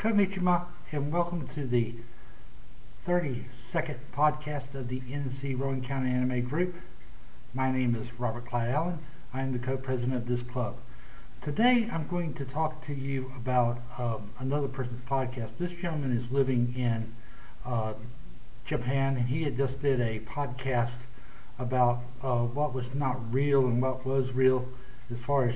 Konnichiwa, and welcome to the 32nd podcast of the NC Rowan County Anime Group. My name is Robert Clyde Allen. I am the co-president of this club. Today I'm going to talk to you about another person's podcast. This gentleman is living in Japan, and he had just did a podcast about what was not real and what was real as far as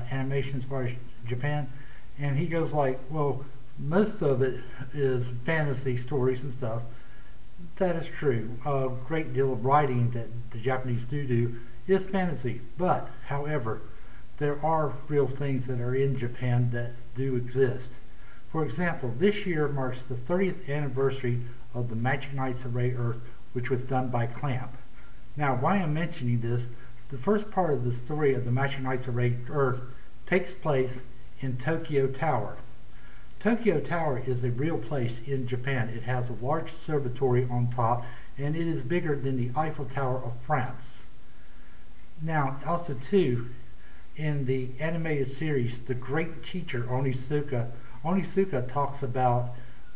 animation, as far as Japan. And he goes like, well, most of it is fantasy stories and stuff. That is true. A great deal of writing that the Japanese do is fantasy. But, however, there are real things that are in Japan that do exist. For example, this year marks the 30th anniversary of the Magic Knights of Earth, which was done by Clamp. Now, why I'm mentioning this, the first part of the story of the Magic Knights of Earth takes place in Tokyo Tower. Tokyo Tower is a real place in Japan. It has a large observatory on top, and it is bigger than the Eiffel Tower of France. Now, also too, in the animated series, The Great Teacher Onizuka talks about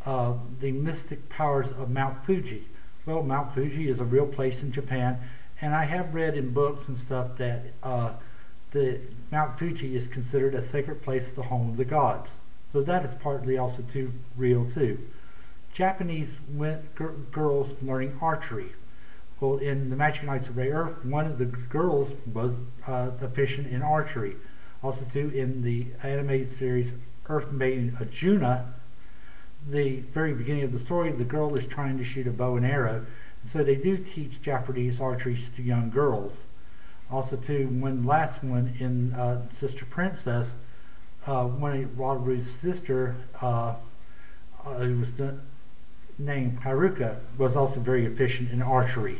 the mystic powers of Mount Fuji. Well, Mount Fuji is a real place in Japan, and I have read in books and stuff that the Mount Fuji is considered a sacred place, the home of the gods. So that is partly also real too. Japanese girls learning archery. Well, in the Magic Knights of Earth, one of the girls was efficient in archery. Also too, in the animated series Earth Maiden Ajuna, the very beginning of the story, the girl is trying to shoot a bow and arrow. And so they do teach Japanese archery to young girls. Also too, one last one in Sister Princess, one of Wataru's sister, who was named Haruka, was also very efficient in archery.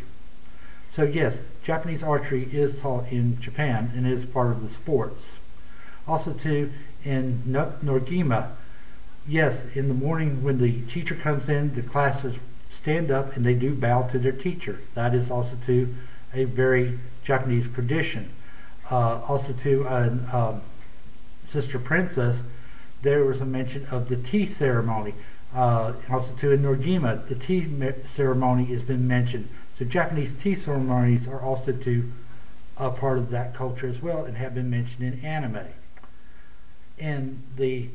So yes, Japanese archery is taught in Japan and is part of the sports. Also too, in Norgima, yes, in the morning when the teacher comes in, the classes stand up and they do bow to their teacher. That is also too a very Japanese tradition. Also too, Sister Princess, there was a mention of the tea ceremony. Also too, in Norgima, the tea ceremony has been mentioned. So Japanese tea ceremonies are also too a part of that culture as well, and have been mentioned in anime. In the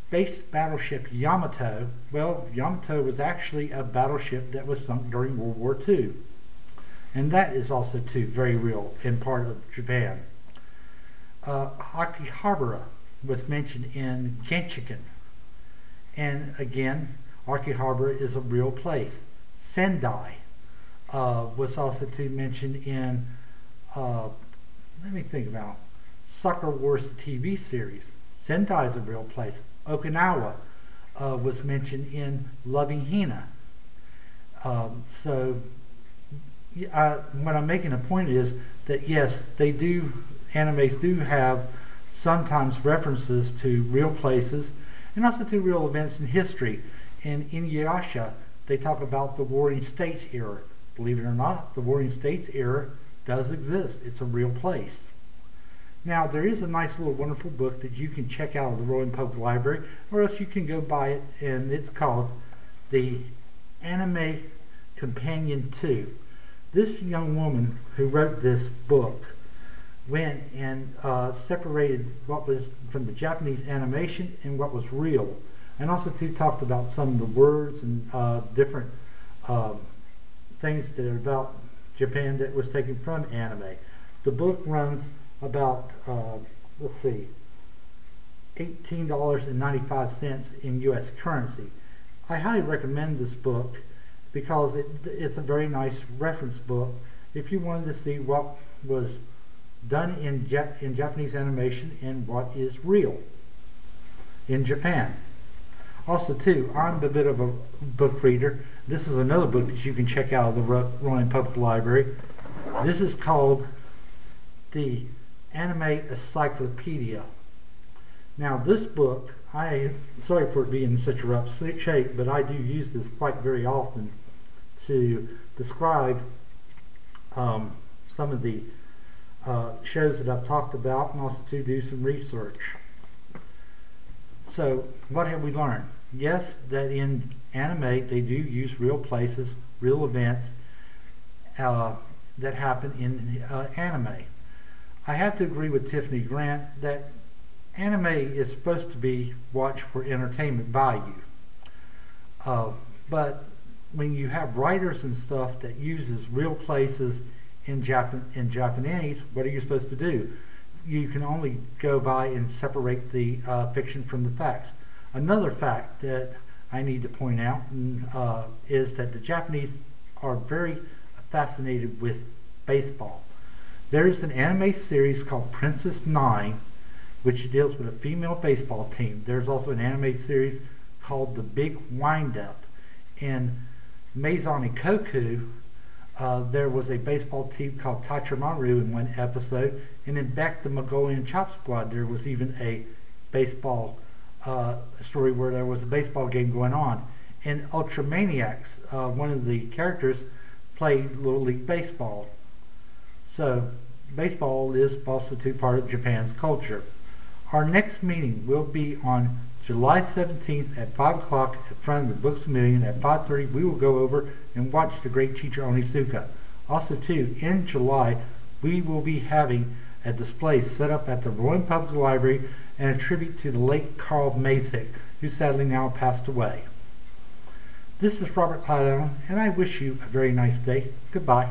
space battleship Yamato, well, Yamato was actually a battleship that was sunk during World War II. And that is also too very real and part of Japan. Akihabara was mentioned in Genshiken. And again, Akihabara is a real place. Sendai was also too mentioned in, let me think about, Soccer Wars TV series. Sendai is a real place. Okinawa was mentioned in Loving Hina. So what I'm making a point is that yes, animes do have sometimes references to real places and also to real events in history. In Inuyasha, they talk about the Warring States era. Believe it or not, the Warring States era does exist. It's a real place. Now, there is a nice little wonderful book that you can check out of the Rowan Public Library, or else you can go buy it, and it's called The Anime Companion 2. This young woman who wrote this book went and separated what was from the Japanese animation and what was real, and also too talked about some of the words and different things that are about Japan that was taken from anime. The book runs about let's see, $18.95 in U.S. currency. I highly recommend this book because it's a very nice reference book if you wanted to see what was done in Japanese animation and what is real in Japan. Also too, I'm a bit of a book reader. This is another book that you can check out of the Rowan Public Library. This is called the Anime Encyclopedia. Now this book, sorry for it being in such a rough shape, but I do use this quite very often to describe some of the shows that I've talked about, and also to do some research. So what have we learned? yes, that in anime they do use real places, real events uh, that happen in anime. I have to agree with Tiffany Grant that anime is supposed to be watched for entertainment value. Uh, but when you have writers and stuff that uses real places in Japanese, what are you supposed to do? You can only go by and separate the fiction from the facts. Another fact that I need to point out is that the Japanese are very fascinated with baseball. There is an anime series called Princess Nine, which deals with a female baseball team. There's also an anime series called The Big Wind-Up. In Maison Ikoku, there was a baseball team called Tachamaru in one episode, and in Beck the Mongolian Chop Squad, there was even a baseball story where there was a baseball game going on. In Ultramaniacs, one of the characters played Little League Baseball. So, baseball is also part of Japan's culture. Our next meeting will be on July 17th at 5 o'clock in front of the Books A Million. At 5:30 we will go over and watch The Great Teacher Onizuka. Also too, in July we will be having a display set up at the Rowan Public Library and a tribute to the late Carl Masick, who sadly now passed away. This is Robert Cloud, and I wish you a very nice day. Goodbye.